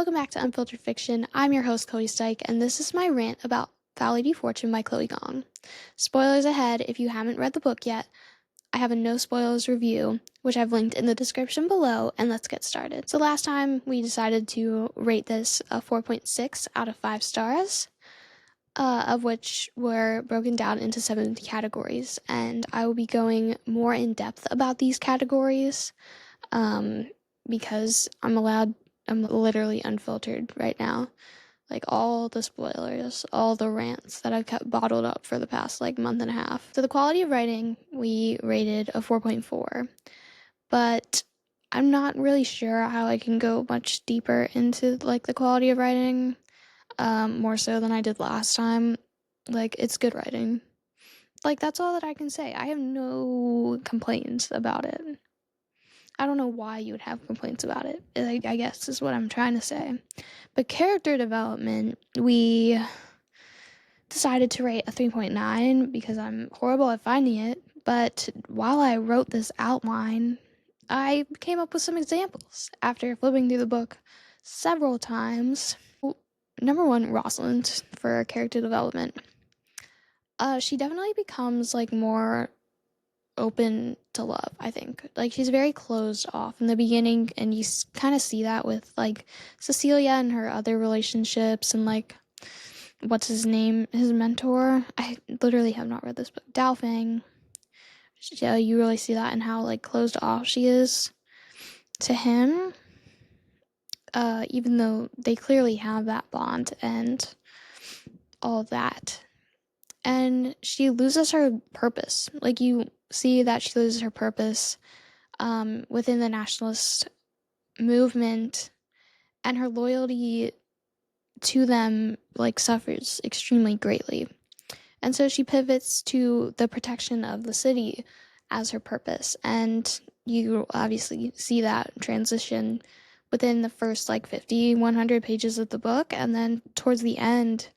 Welcome back to Unfiltered Fiction. I'm your host, Chloe Stike, and this is my rant about Valley D Fortune by Chloe Gong. Spoilers ahead if you haven't read the book yet. I have a no spoilers review, which I've linked in the description below, and let's get started. So last time we decided to rate this a 4.6 out of 5 stars, of which were broken down into 7 categories, and I will be going more in depth about these categories because I'm literally unfiltered right now. Like all the spoilers, all the rants that I've kept bottled up for the past month and a half. So the quality of writing, we rated a 4.4, but I'm not really sure how I can go much deeper into the quality of writing, more so than I did last time. It's good writing. That's all that I can say. I have no complaints about it. I don't know why you would have complaints about it, I guess is what I'm trying to say. But character development, we decided to rate a 3.9 because I'm horrible at finding it. But while I wrote this outline, I came up with some examples after flipping through the book several times. Number one, Rosalind for character development. She definitely becomes more open to love, I think. She's very closed off in the beginning, and you kind of see that with Cecilia and her other relationships, and what's his name, his mentor. I literally have not read this book, Dalfang. Yeah, you really see that in how closed off she is to him, even though they clearly have that bond and all that. And she loses her purpose. You see that she loses her purpose within the nationalist movement, and her loyalty to them suffers extremely greatly. And so she pivots to the protection of the city as her purpose, and you obviously see that transition within the first 50, 100 pages of the book, and then towards the end,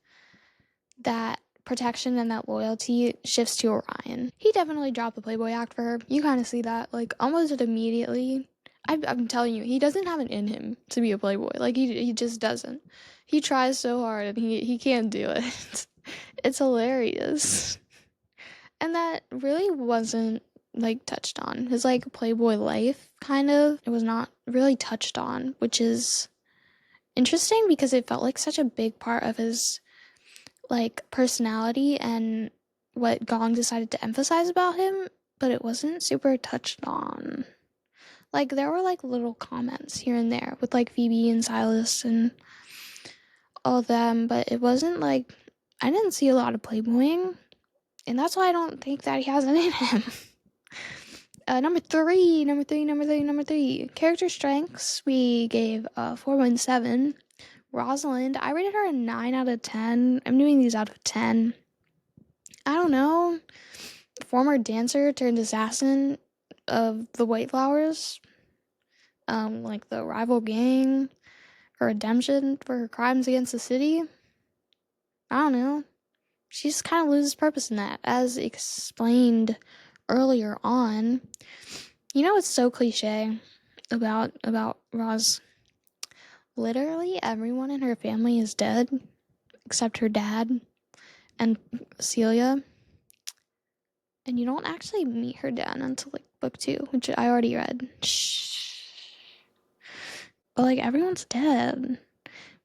that protection and that loyalty shifts to Orion. He definitely dropped the Playboy act for her. You kind of see that almost immediately. I'm telling you, he doesn't have it in him to be a Playboy. He just doesn't. He tries so hard and he can't do it. It's hilarious. And that really wasn't touched on. His Playboy life, kind of, it was not really touched on, which is interesting because it felt like such a big part of his personality and what Gong decided to emphasize about him, but it wasn't super touched on. There were little comments here and there with Phoebe and Silas and all of them, but it wasn't I didn't see a lot of playboying, and that's why I don't think that he has it in him. Number three. Character strengths, we gave a 4.7. Rosalind, I rated her a 9 out of 10. I'm doing these out of 10. I don't know. Former dancer turned assassin of the White Flowers. The rival gang. Her redemption for her crimes against the city. I don't know. She just kind of loses purpose in that, as explained earlier on. You know what's so cliche about Roz? Literally everyone in her family is dead, except her dad and Celia. And you don't actually meet her dad until book 2, which I already read. Shh. But everyone's dead.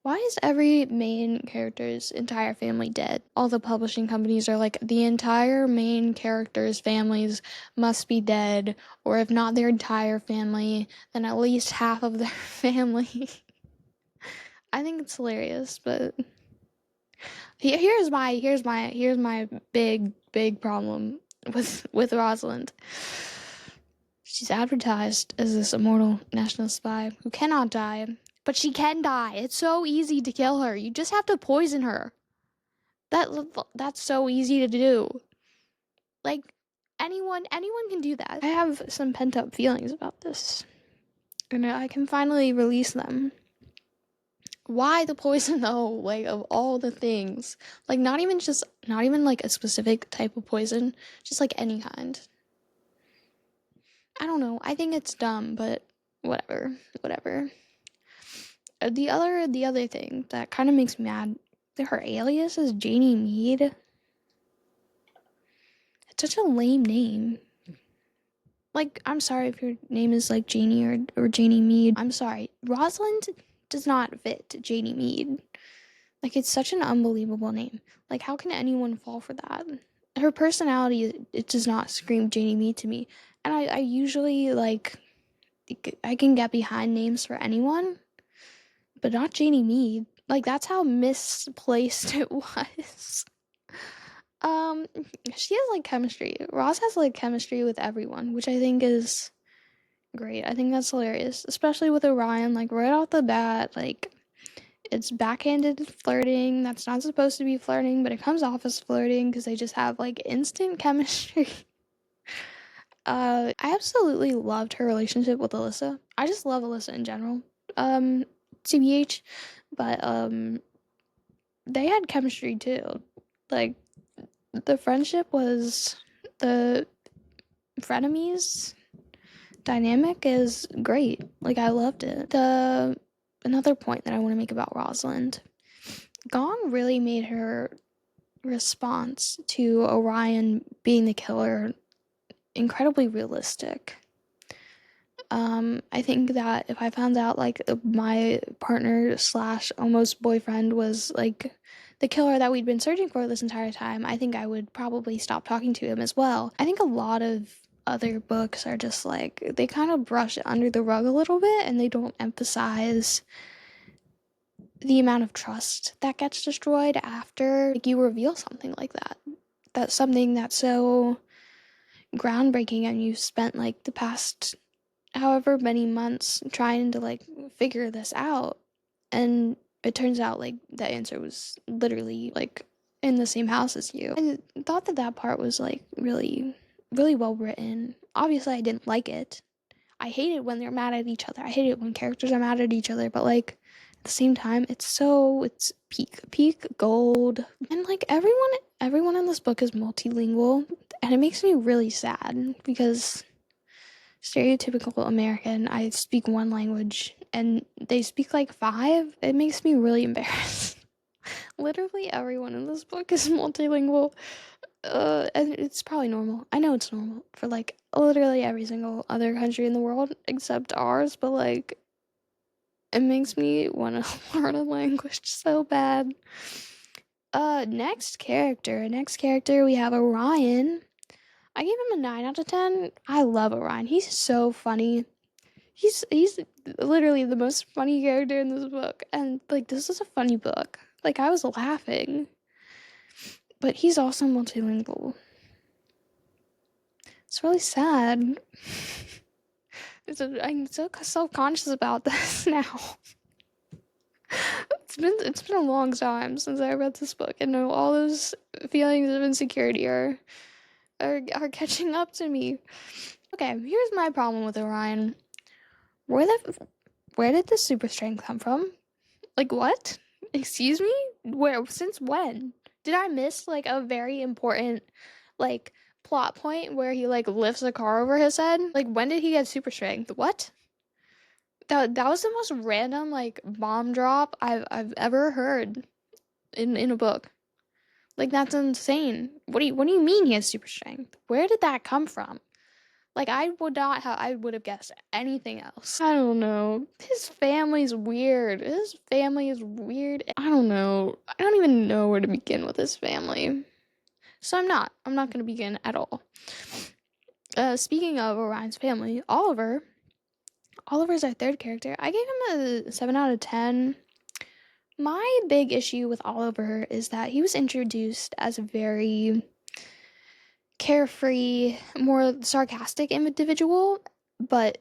Why is every main character's entire family dead? All the publishing companies are the entire main character's families must be dead, or if not their entire family, then at least half of their family. I think it's hilarious, but here's my big problem with Rosalind. She's advertised as this immortal national spy who cannot die, but she can die. It's so easy to kill her. You just have to poison her. That's so easy to do. Anyone can do that. I have some pent-up feelings about this, and I can finally release them. Why the poison though? Of all the things, not even a specific type of poison, just any kind. I don't know. I think it's dumb, but whatever. The other thing that kind of makes me mad, that her alias is Janie Mead. It's such a lame name. Like, I'm sorry if your name is like Janie or Janie Mead. I'm sorry. Rosalind does not fit Janie Mead. Like, it's such an unbelievable name. Like, how can anyone fall for that? Her personality, it does not scream Janie Mead to me. And I usually, like, I can get behind names for anyone, but not Janie Mead. Like, that's how misplaced it was. Um, she has like chemistry. Ross has like chemistry with everyone, which I think is great. I think that's hilarious, especially with Orion. Like right off the bat, like it's backhanded flirting. That's not supposed to be flirting, but it comes off as flirting because they just have like instant chemistry. I absolutely loved her relationship with Alyssa. I just love Alyssa in general. Um, TBH, but they had chemistry too. Like the friendship was the frenemies dynamic is great. Like I loved it. The another point that I want to make about Rosalind, Gong really made her response to Orion being the killer incredibly realistic. I think that if I found out like my partner slash almost boyfriend was like the killer that we'd been searching for this entire time, I think I would probably stop talking to him as well. I think a lot of other books are just like they kind of brush it under the rug a little bit and they don't emphasize the amount of trust that gets destroyed after like you reveal something like that. That's something that's so groundbreaking and you spent like the past however many months trying to like figure this out, and it turns out like the answer was literally like in the same house as you. I thought that that part was like really well written. Obviously I didn't like it. I hate it when they're mad at each other. I hate it when characters are mad at each other, but like at the same time it's peak gold. And like everyone in this book is multilingual, and it makes me really sad because stereotypical American, I speak one language and they speak like five. It makes me really embarrassed. Literally everyone in this book is multilingual. And it's probably normal. I know it's normal for like literally every single other country in the world except ours, but like it makes me want to learn a language so bad. Next character we have Orion. I gave him a 9 out of 10. I love Orion. He's so funny. He's literally the most funny character in this book, and like this is a funny book. Like I was laughing, but he's also multilingual. It's really sad. I'm so self-conscious about this now. It's been a long time since I read this book, and now all those feelings of insecurity are catching up to me. Okay, here's my problem with Orion. Where did the super strength come from? Like what? Excuse me? Where since when? Did I miss like a very important like plot point where he like lifts a car over his head? Like when did he get super strength? What? That was the most random like bomb drop I've ever heard in a book. Like that's insane. What do you mean he has super strength? Where did that come from? Like I would have guessed anything else. I don't know. His family's weird. His family is weird. I don't know. I don't even know where to begin with his family. So I'm not gonna begin at all. Speaking of Orion's family, Oliver's our third character. I gave him a 7 out of 10. My big issue with Oliver is that he was introduced as a very carefree, more sarcastic individual, but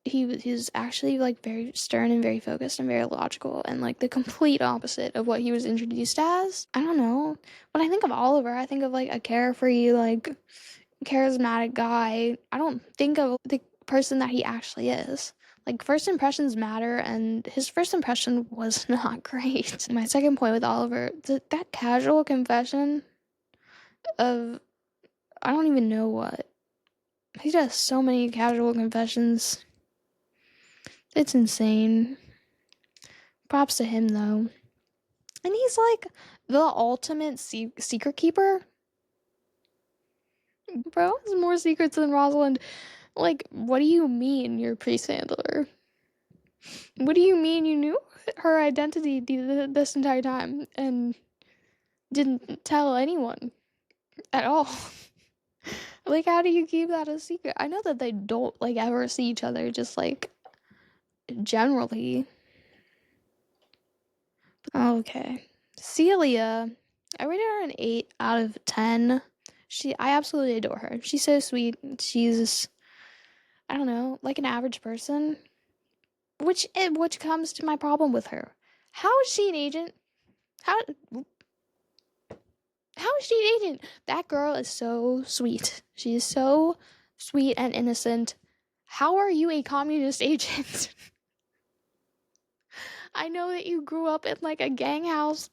he was actually like very stern and very focused and very logical and like the complete opposite of what he was introduced as. I don't know. When I think of Oliver, I think of like a carefree, like charismatic guy. I don't think of the person that he actually is. Like first impressions matter, and his first impression was not great. My second point with Oliver, that casual confession of I don't even know what. He does so many casual confessions. It's insane. Props to him, though. And he's like the ultimate secret keeper. Bro has more secrets than Rosalind. Like, what do you mean you're priest handler? What do you mean you knew her identity this entire time and didn't tell anyone at all? Like, how do you keep that a secret? I know that they don't, like, ever see each other, just, like, generally. Okay. Celia, I rated her an 8 out of 10. I absolutely adore her. She's so sweet. She's, I don't know, like an average person. Which comes to my problem with her. How is she an agent? How is she an agent? That girl is so sweet. She is so sweet and innocent. How are you a communist agent? I know that you grew up in like a gang house,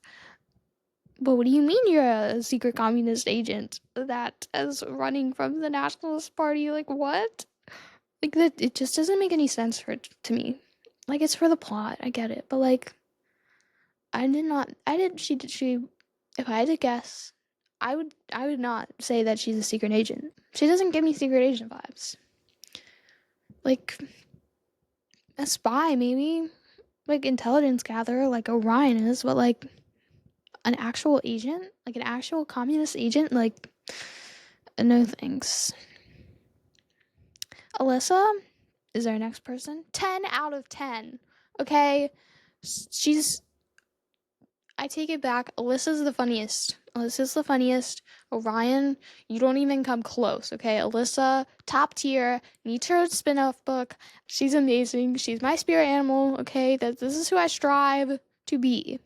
but what do you mean you're a secret communist agent that is running from the Nationalist Party? Like what? Like that it just doesn't make any sense to me. Like it's for the plot, I get it, but like she if I had to guess, I would not say that she's a secret agent. She doesn't give me secret agent vibes. Like a spy maybe, like intelligence gatherer like Orion is, but like an actual agent, like an actual communist agent, like no thanks. Alyssa is our next person. 10 out of 10. Okay? I take it back. Alyssa's the funniest. Alyssa's the funniest. Orion, you don't even come close, okay? Alyssa, top tier, needs her spin-off book. She's amazing. She's my spirit animal, okay? This is who I strive to be.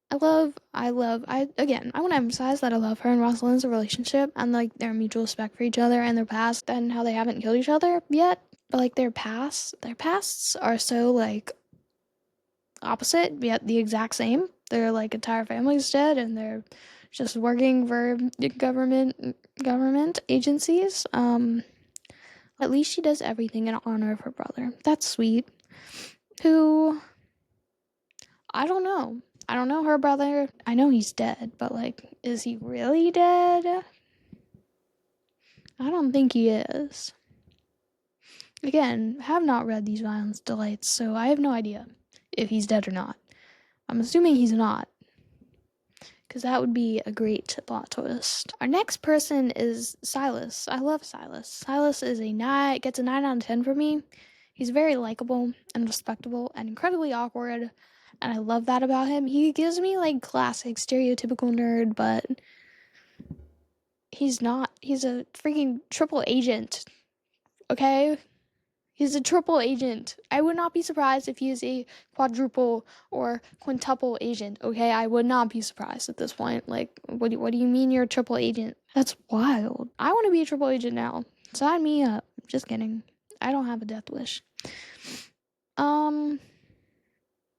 I want to emphasize that I love her and Rosalind's relationship and like their mutual respect for each other and their past and how they haven't killed each other yet. But like their pasts are so like opposite yet the exact same. Their like entire family's dead and they're just working for government agencies. At least she does everything in honor of her brother. That's sweet. Who I don't know. I don't know her brother. I know he's dead, but like, is he really dead? I don't think he is. Again, have not read these Violence Delights, so I have no idea if he's dead or not. I'm assuming he's not, because that would be a great plot twist. Our next person is Silas. I love Silas. Silas is gets a 9 out of 10 for me. He's very likable and respectable and incredibly awkward, and I love that about him. He gives me like classic stereotypical nerd, but he's not. He's a freaking triple agent, okay? He's a triple agent. I would not be surprised if he is a quadruple or quintuple agent, okay? I would not be surprised at this point. Like, what do you mean you're a triple agent? That's wild. I want to be a triple agent now. Sign me up. Just kidding. I don't have a death wish.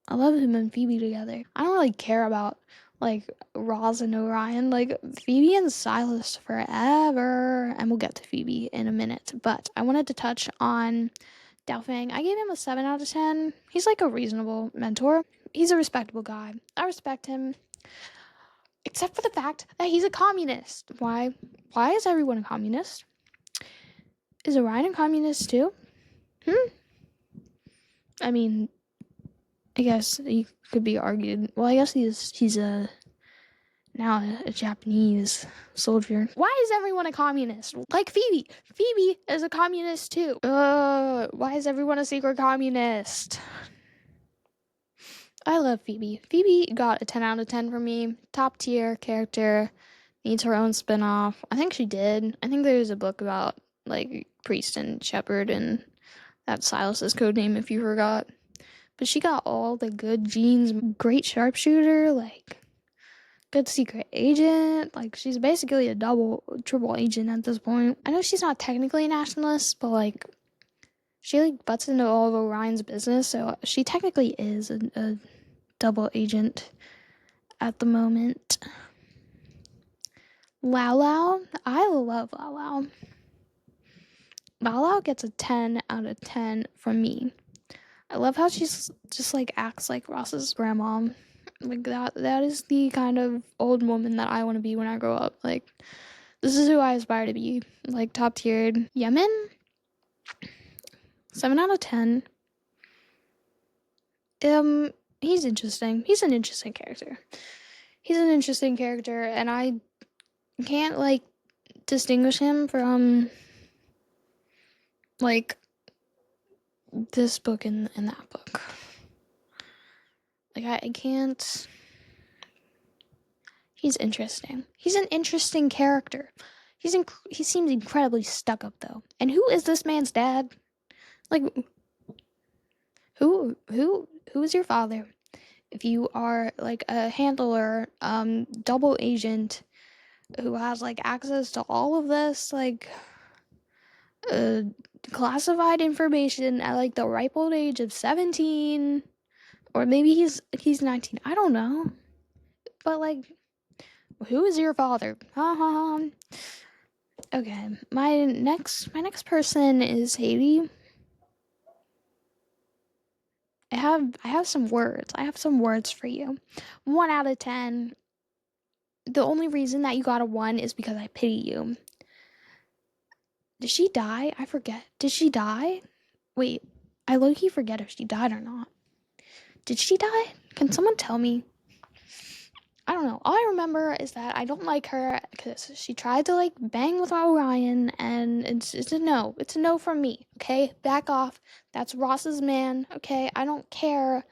I love him and Phoebe together. I don't really care about like Roz and Orion. Like Phoebe and Silas forever. And we'll get to Phoebe in a minute. But I wanted to touch on Daofang. I gave him a 7 out of 10. He's like a reasonable mentor. He's a respectable guy. I respect him. Except for the fact that he's a communist. Why is everyone a communist? Is Orion a communist too? I mean, I guess he could be argued. Well, I guess he's now a Japanese soldier. Why is everyone a communist? Like Phoebe. Phoebe is a communist too. Why is everyone a secret communist? I love Phoebe. Phoebe got a 10 out of 10 from me. Top tier character. Needs her own spin-off. I think she did. I think there's a book about like Priest and Shepherd, and that's Silas's code name if you forgot. But she got all the good genes. Great sharpshooter, like good secret agent. Like she's basically a triple agent at this point. I know she's not technically a nationalist, but like she like butts into all of Orion's business, so she technically is a double agent at the moment. Lao Lao, I love Lao Lao. Lao Lao gets a 10 out of 10 from me. I love how she's just like acts like Ross's grandma. Like that is the kind of old woman that I want to be when I grow up. Like this is who I aspire to be. Like top tiered. Yemen, 7 out of 10. He's interesting. He's an interesting character. He's an interesting character, and I can't like distinguish him from like this book and that book. Like I can't. He's interesting. He's an interesting character. He seems incredibly stuck up though. And who is this man's dad? Like who is your father? If you are like a handler, double agent who has like access to all of this like uh classified information at like the ripe old age of 17, or maybe he's 19. I don't know. But like who is your father? Okay, my next person is Haley. I have some words. I have some words for you. 1 out of 10. The only reason that you got a 1 is because I pity you. Did she die? I forget. Did she die? Wait, I low-key forget if she died or not. Did she die? Can someone tell me? I don't know. All I remember is that I don't like her because she tried to like bang with Orion, and it's a no. It's a no from me. Okay, back off. That's Ross's man. Okay, I don't care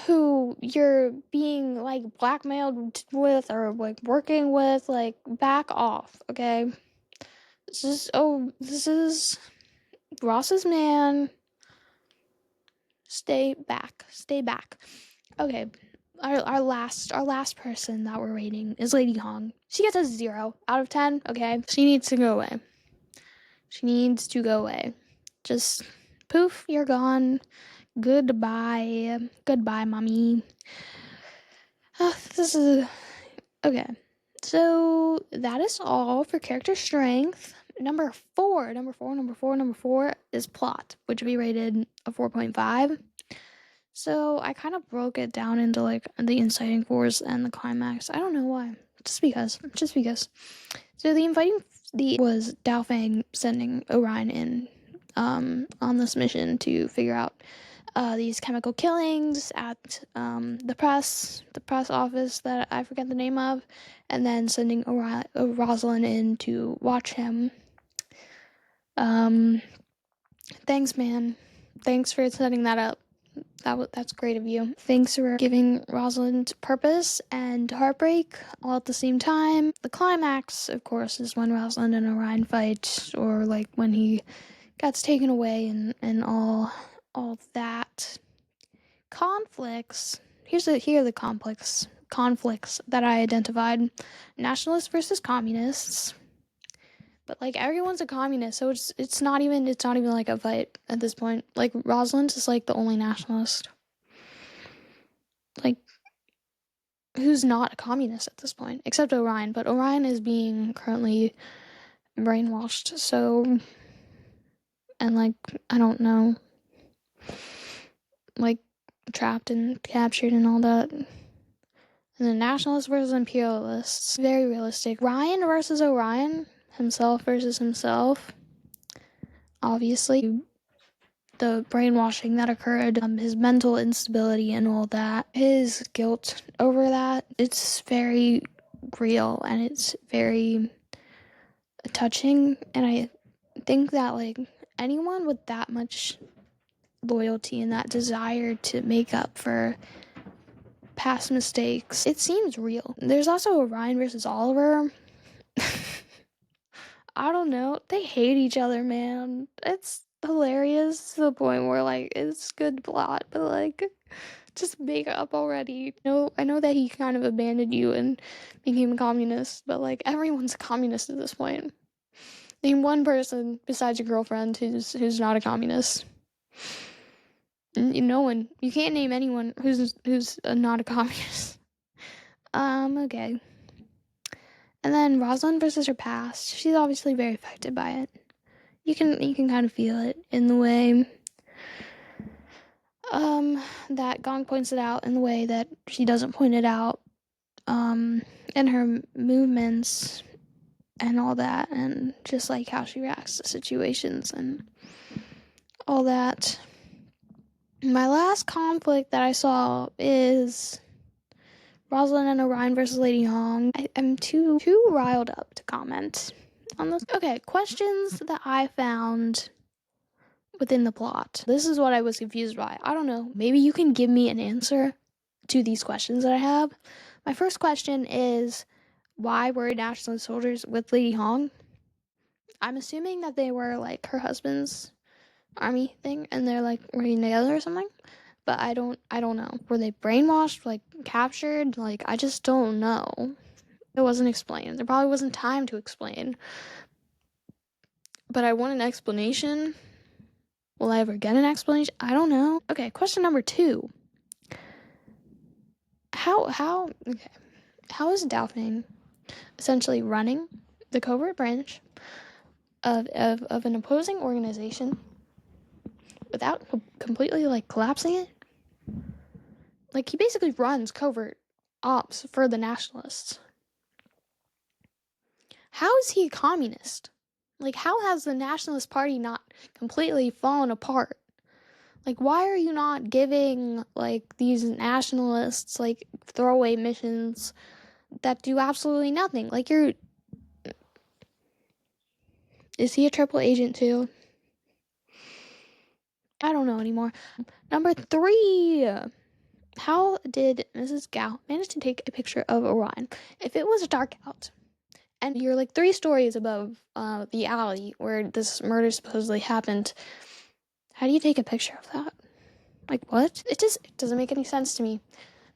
who you're being like blackmailed with or like working with. Like back off. Okay, this is Ross's man. Stay back. Stay back. Okay, our last person that we're rating is Lady Gong. She gets a 0 out of 10. Okay, she needs to go away. She needs to go away. Just poof, you're gone. Goodbye. Goodbye, mommy. This is okay. So that is all for character strength. Number four is plot, which would be rated a 4.5. So I kind of broke it down into like the inciting force and the climax. I don't know why. Just because. So the inviting was Dao Fang sending Orion in on this mission to figure out these chemical killings at the press office that I forget the name of, and then sending Rosalind in to watch him. Thanks, man. Thanks for setting that up. That's great of you. Thanks for giving Rosalind purpose and heartbreak all at the same time. The climax, of course, is when Rosalind and Orion fight, or like when he gets taken away and all that. Conflicts. Here are the conflicts that I identified. Nationalists versus communists. But like everyone's a communist, so it's not even like a fight at this point. Like Rosalind is like the only nationalist. Like who's not a communist at this point, except Orion, but Orion is being currently brainwashed, so and like I don't know, like trapped and captured and all that. And the nationalists versus imperialists, very realistic. Ryan versus Orion, himself versus himself. Obviously, the brainwashing that occurred, his mental instability and all that, his guilt over that, it's very real and it's very touching. And I think that like anyone with that much loyalty and that desire to make up for past mistakes, it seems real. There's also Orion versus Oliver. I don't know. They hate each other, man. It's hilarious to the point where like it's good plot, but like just make up already. I know that he kind of abandoned you and became a communist, but like everyone's a communist at this point. Name one person besides your girlfriend who's not a communist. No one. You can't name anyone who's not a communist. Okay. And then Rosalind versus her past. She's obviously very affected by it. You can kind of feel it in the way that Gong points it out in the way that she doesn't point it out, in her movements and all that, and just like how she reacts to situations and all that. My last conflict that I saw is Rosalind and Orion versus Lady Hong. I'm too riled up to comment on this. Okay, questions that I found within the plot. This is what I was confused by. I don't know. Maybe you can give me an answer to these questions that I have. My first question is, why were nationalist soldiers with Lady Hong? I'm assuming that they were like her husband's army thing and they're like working together or something. But I don't know. Were they brainwashed, like captured? Like I just don't know. It wasn't explained. There probably wasn't time to explain. But I want an explanation. Will I ever get an explanation? I don't know. Okay, question number 2. How is Daphne essentially running the covert branch of an opposing organization without completely like collapsing it? Like he basically runs covert ops for the nationalists. How is he a communist? Like how has the Nationalist Party not completely fallen apart? Like why are you not giving like these nationalists like throwaway missions that do absolutely nothing? Like is he a triple agent too? I don't know anymore. Number 3. How did Mrs. Gao manage to take a picture of Orion if it was dark out and you're like 3 stories above the alley where this murder supposedly happened? How do you take a picture of that? Like what? It doesn't make any sense to me.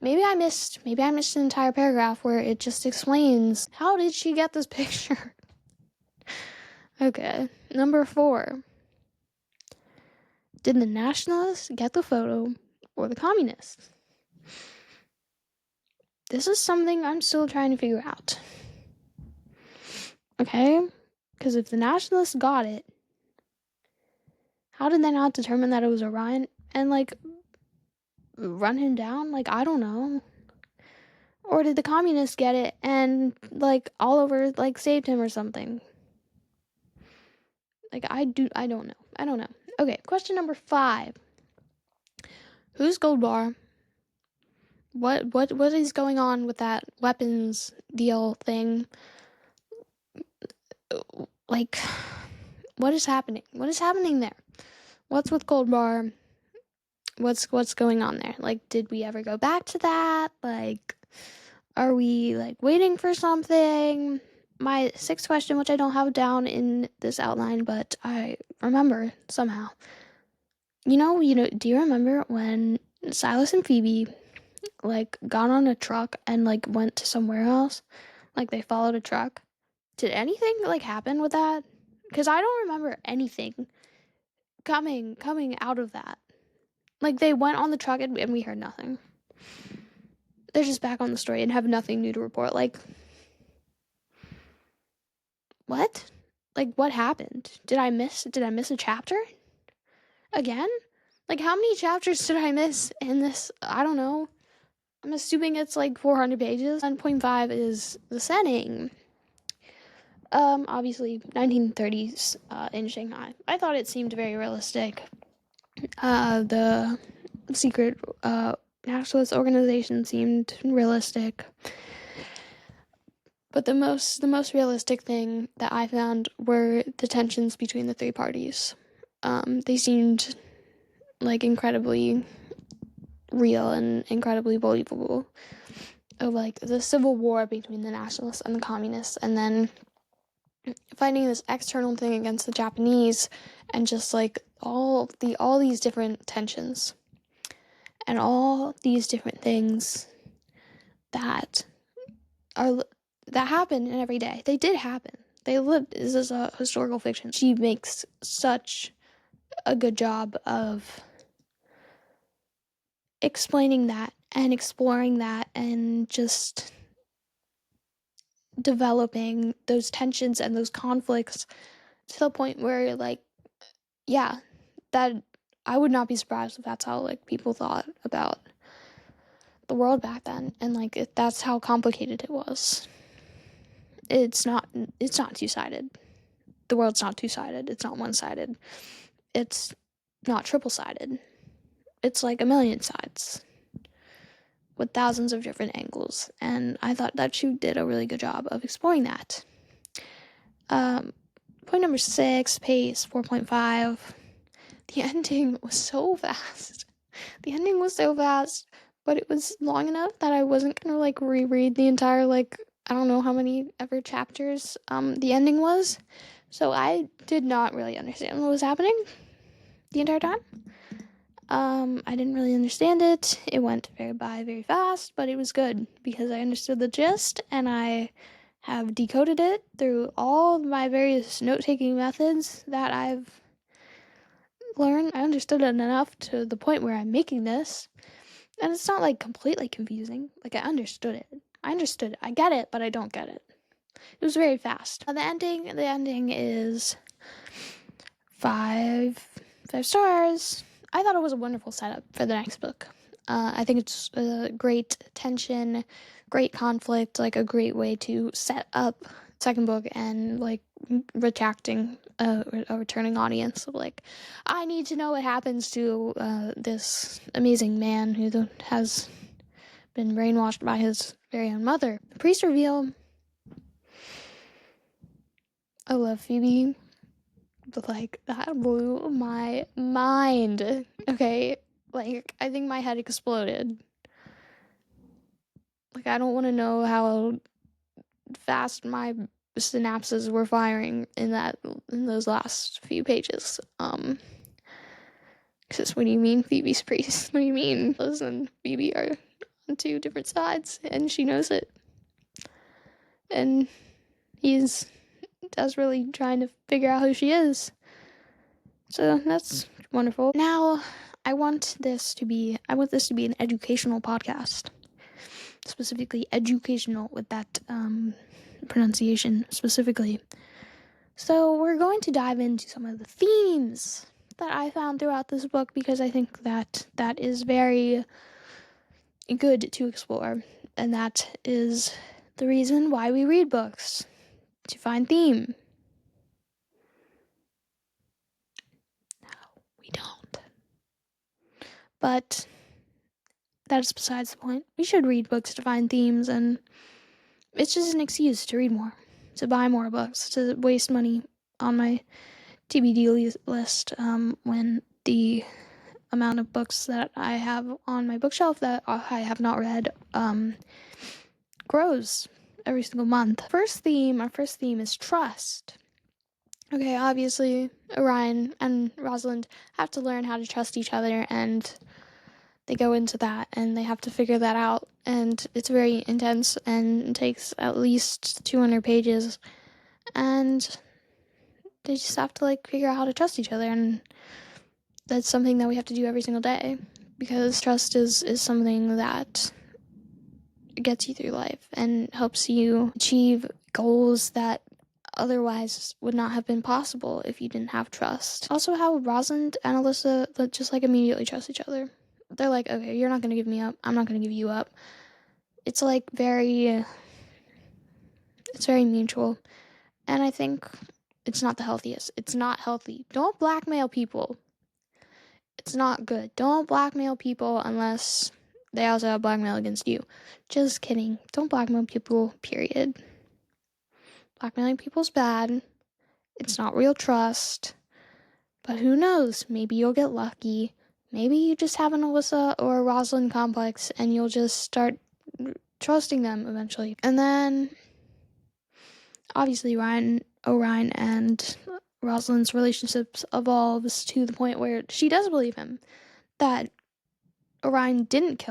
Maybe I missed an entire paragraph where it just explains how did she get this picture. Okay, number 4. Did the nationalists get the photo or the communists? This is something I'm still trying to figure out. Okay? Because if the nationalists got it, how did they not determine that it was Orion and like run him down? Like I don't know. Or did the communists get it and like all over like saved him or something? Like I don't know. Okay, question number 5. Who's Gold Bar? What is going on with that weapons deal thing? Like what is happening? What is happening there? What's with Gold Bar? What's going on there? Like did we ever go back to that? Like are we like waiting for something? My 6th question, which I don't have down in this outline, but I remember somehow. You know, do you remember when Silas and Phoebe like got on a truck and like went to somewhere else? Like they followed a truck. Did anything like happen with that? Because I don't remember anything coming out of that. Like they went on the truck and we heard nothing. They're just back on the story and have nothing new to report. Like what? Like what happened? Did I miss a chapter? Again? Like how many chapters did I miss in this? I don't know. I'm assuming it's like 400 pages. 1.5 is the setting. Obviously 1930s in Shanghai. I thought it seemed very realistic. The secret nationalist organization seemed realistic. But the most realistic thing that I found were the tensions between the 3 parties. They seemed like incredibly real and incredibly believable. Of like the civil war between the nationalists and the communists, and then fighting this external thing against the Japanese, and just like all these different tensions and all these different things that happen in every day. They did happen. They lived. This is a historical fiction. She makes such a good job of explaining that and exploring that and just developing those tensions and those conflicts to the point where like, yeah, that I would not be surprised if that's how, like, people thought about the world back then, and, like, that's how complicated it was. It's not two-sided. The world's not two-sided. It's not one-sided. It's not triple-sided. It's like a million sides with thousands of different angles, and I thought that she did a really good job of exploring that. Point number 6, pace 4.5. The ending was so fast. But it was long enough that I wasn't gonna, like, reread the entire, like, I don't know how many ever chapters the ending was. So I did not really understand what was happening the entire time. I didn't really understand it. It went very fast, but it was good because I understood the gist, and I have decoded it through all my various note-taking methods that I've learned. I understood it enough to the point where I'm making this, and it's not, like, completely confusing. Like, I understood it. I get it, but I don't get it. It was very fast. The ending is 5 stars. I thought it was a wonderful setup for the next book. I think it's great tension, great conflict, like a great way to set up second book and, like, retracting a returning audience of, like, I need to know what happens to this amazing man who has been brainwashed by his very own mother. The priest reveal. I love Phoebe, but, like, that blew my mind. Okay, like, I think my head exploded. Like, I don't want to know how fast my synapses were firing in those last few pages. Because what do you mean Phoebe's priest? What do you mean? Liz and Phoebe are on two different sides, and she knows it. And he's desperately trying to figure out who she is. So that's wonderful. Now, I want this to be an educational podcast. Specifically educational, with that pronunciation specifically. So we're going to dive into some of the themes that I found throughout this book, because I think that is very good to explore, and that is the reason why we read books, to find theme. No, we don't. But that's besides the point. We should read books to find themes, and it's just an excuse to read more, to buy more books, to waste money on my TBD list when the amount of books that I have on my bookshelf that I have not read grows every single month. Our first theme is trust. Okay, obviously Orion and Rosalind have to learn how to trust each other, and they go into that and they have to figure that out, and it's very intense and takes at least 200 pages, and they just have to, like, figure out how to trust each other, and that's something that we have to do every single day, because trust is something that gets you through life and helps you achieve goals that otherwise would not have been possible if you didn't have trust. Also, how Rosalind and Alyssa just, like, immediately trust each other. They're like, okay, you're not gonna give me up, I'm not gonna give you up. It's, like, it's very mutual, and I think it's not the healthiest. It's not healthy. Don't blackmail people. It's not good. Don't blackmail people unless they also have blackmail against you. Just kidding. Don't blackmail people, period. Blackmailing people's bad. It's not real trust. But who knows? Maybe you'll get lucky. Maybe you just have an Alyssa or a Rosalind complex, and you'll just start trusting them eventually. And then, obviously, Orion and Rosalind's relationships evolves to the point where she does believe him that Orion didn't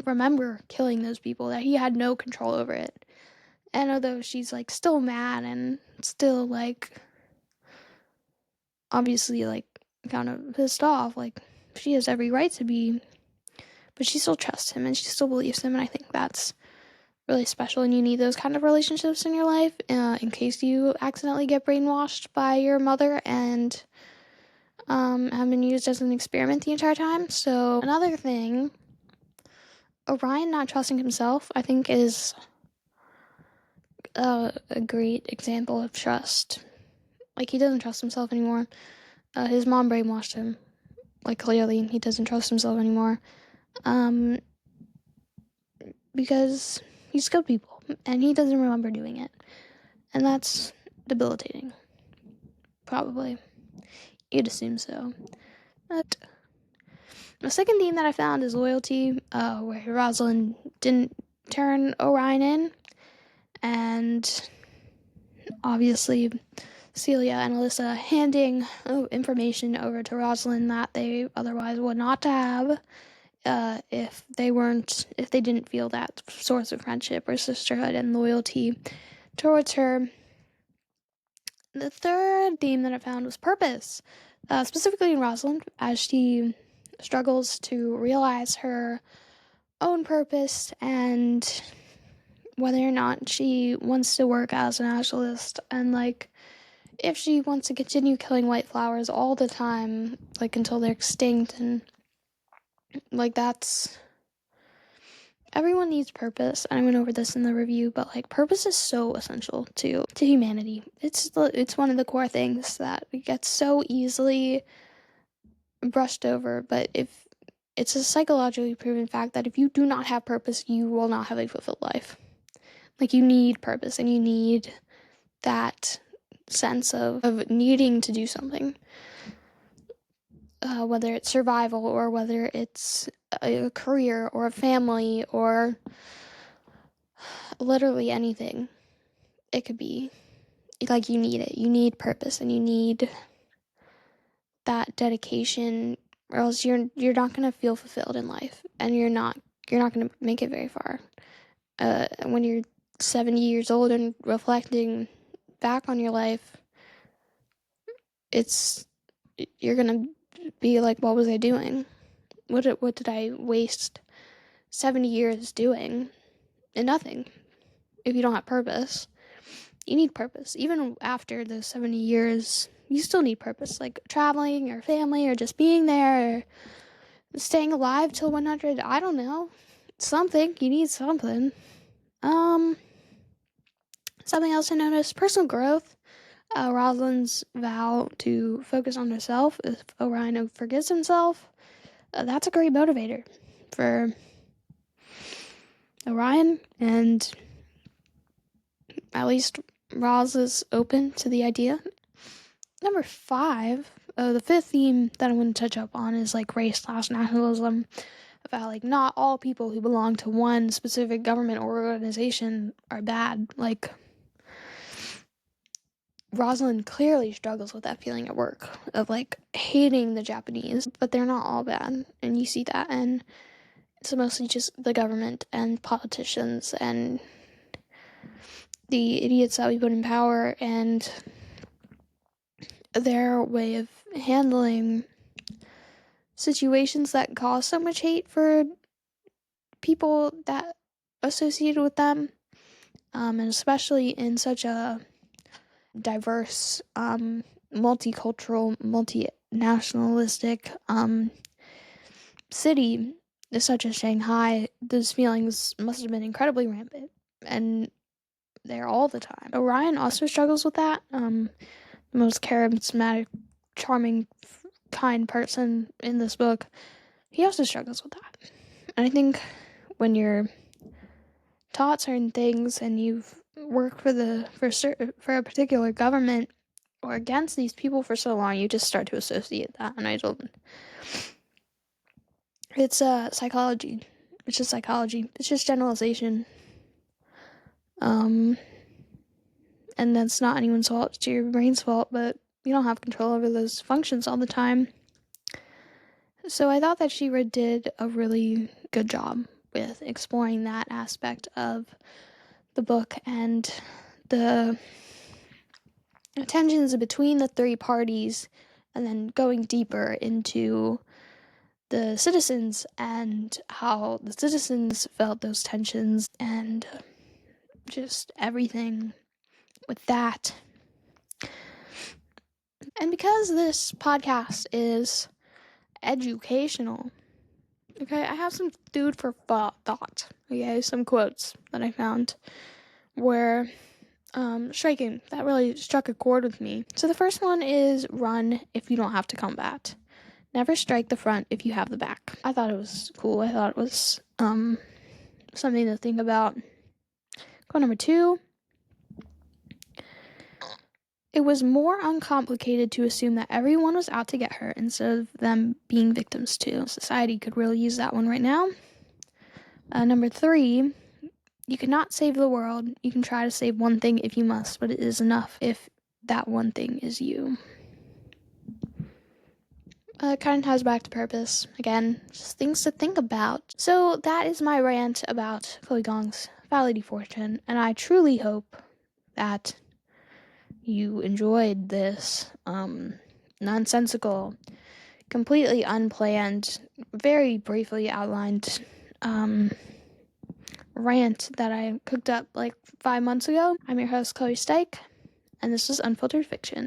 remember killing those people, that he had no control over it. And although she's, like, still mad and still, like, obviously, like, kind of pissed off, like, she has every right to be, but she still trusts him and she still believes him, and I think that's really special, and you need those kind of relationships in your life in case you accidentally get brainwashed by your mother and have been used as an experiment the entire time. So another thing, Orion not trusting himself, I think, is a great example of trust. Like, he doesn't trust himself anymore. His mom brainwashed him. Like, clearly, he doesn't trust himself anymore. Because he's killed people, and he doesn't remember doing it. And that's debilitating. Probably. You'd assume so. But the second theme that I found is loyalty, where Rosalind didn't turn Orion in, and obviously Celia and Alyssa handing information over to Rosalind that they otherwise would not have if they didn't feel that source of friendship or sisterhood and loyalty towards her. The third theme that I found was purpose, specifically in Rosalind, as she struggles to realize her own purpose and whether or not she wants to work as an naturalist, and like if she wants to continue killing white flowers all the time, like until they're extinct. And like, that's, everyone needs purpose, and I went over this in the review, but like, purpose is so essential to humanity. It's one of the core things that gets so easily brushed over, but if it's a psychologically proven fact that if you do not have purpose, you will not have a fulfilled life. Like, you need purpose, and you need that sense of needing to do something, whether it's survival or whether it's a career or a family or literally anything. It could be like, you need it. You need purpose, and you need that dedication, or else you're not gonna feel fulfilled in life, and you're not gonna make it very far. When you're 70 years old and reflecting back on your life, you're gonna be like, what was I doing? What did I waste 70 years doing? And nothing. If you don't have purpose, you need purpose. Even after those 70 years, you still need purpose, like traveling or family or just being there or staying alive till 100. I don't know. Something. You need something. Something else I noticed, personal growth. Rosalind's vow to focus on herself if Orion forgets himself. That's a great motivator for Orion, and at least Roz is open to the idea. Number 5, the fifth theme that I want to touch up on is like race/nationalism. About like, not all people who belong to one specific government or organization are bad. Like, Rosalind clearly struggles with that feeling at work of like hating the Japanese, but they're not all bad, and you see that, and it's mostly just the government and politicians and the idiots that we put in power and their way of handling situations that cause so much hate for people that associated with them, and especially in such a diverse, multicultural, multinationalistic city such as Shanghai. Those feelings must have been incredibly rampant, and there all the time. Orion also struggles with that. The most charismatic, charming, kind person in this book, he also struggles with that. And I think when you're taught certain things and you've worked for a particular government or against these people for so long, you just start to associate that. And it's psychology. It's just psychology. It's just generalization. And that's not anyone's fault. It's your brain's fault, but you don't have control over those functions all the time. So I thought that she did a really good job with exploring that aspect of the book and the tensions between the three parties, and then going deeper into the citizens and how the citizens felt those tensions and just everything with that. And because this podcast is educational, okay, I have some food for thought. Okay, some quotes that I found were striking, that really struck a chord with me. So the first one is run if you don't have to combat. Never strike the front if you have the back. I thought it was cool. I thought it was something to think about. Quote number 2. It was more uncomplicated to assume that everyone was out to get her instead of them being victims too. Society could really use that one right now. Number 3. You cannot save the world. You can try to save one thing if you must, but it is enough if that one thing is you. It kind of ties back to purpose. Again, just things to think about. So that is my rant about Chloe Gong's Validity Fortune, and I truly hope that you enjoyed this nonsensical, completely unplanned, very briefly outlined rant that I cooked up like 5 months ago. I'm your host, Chloe Stike, and this is Unfiltered Fiction.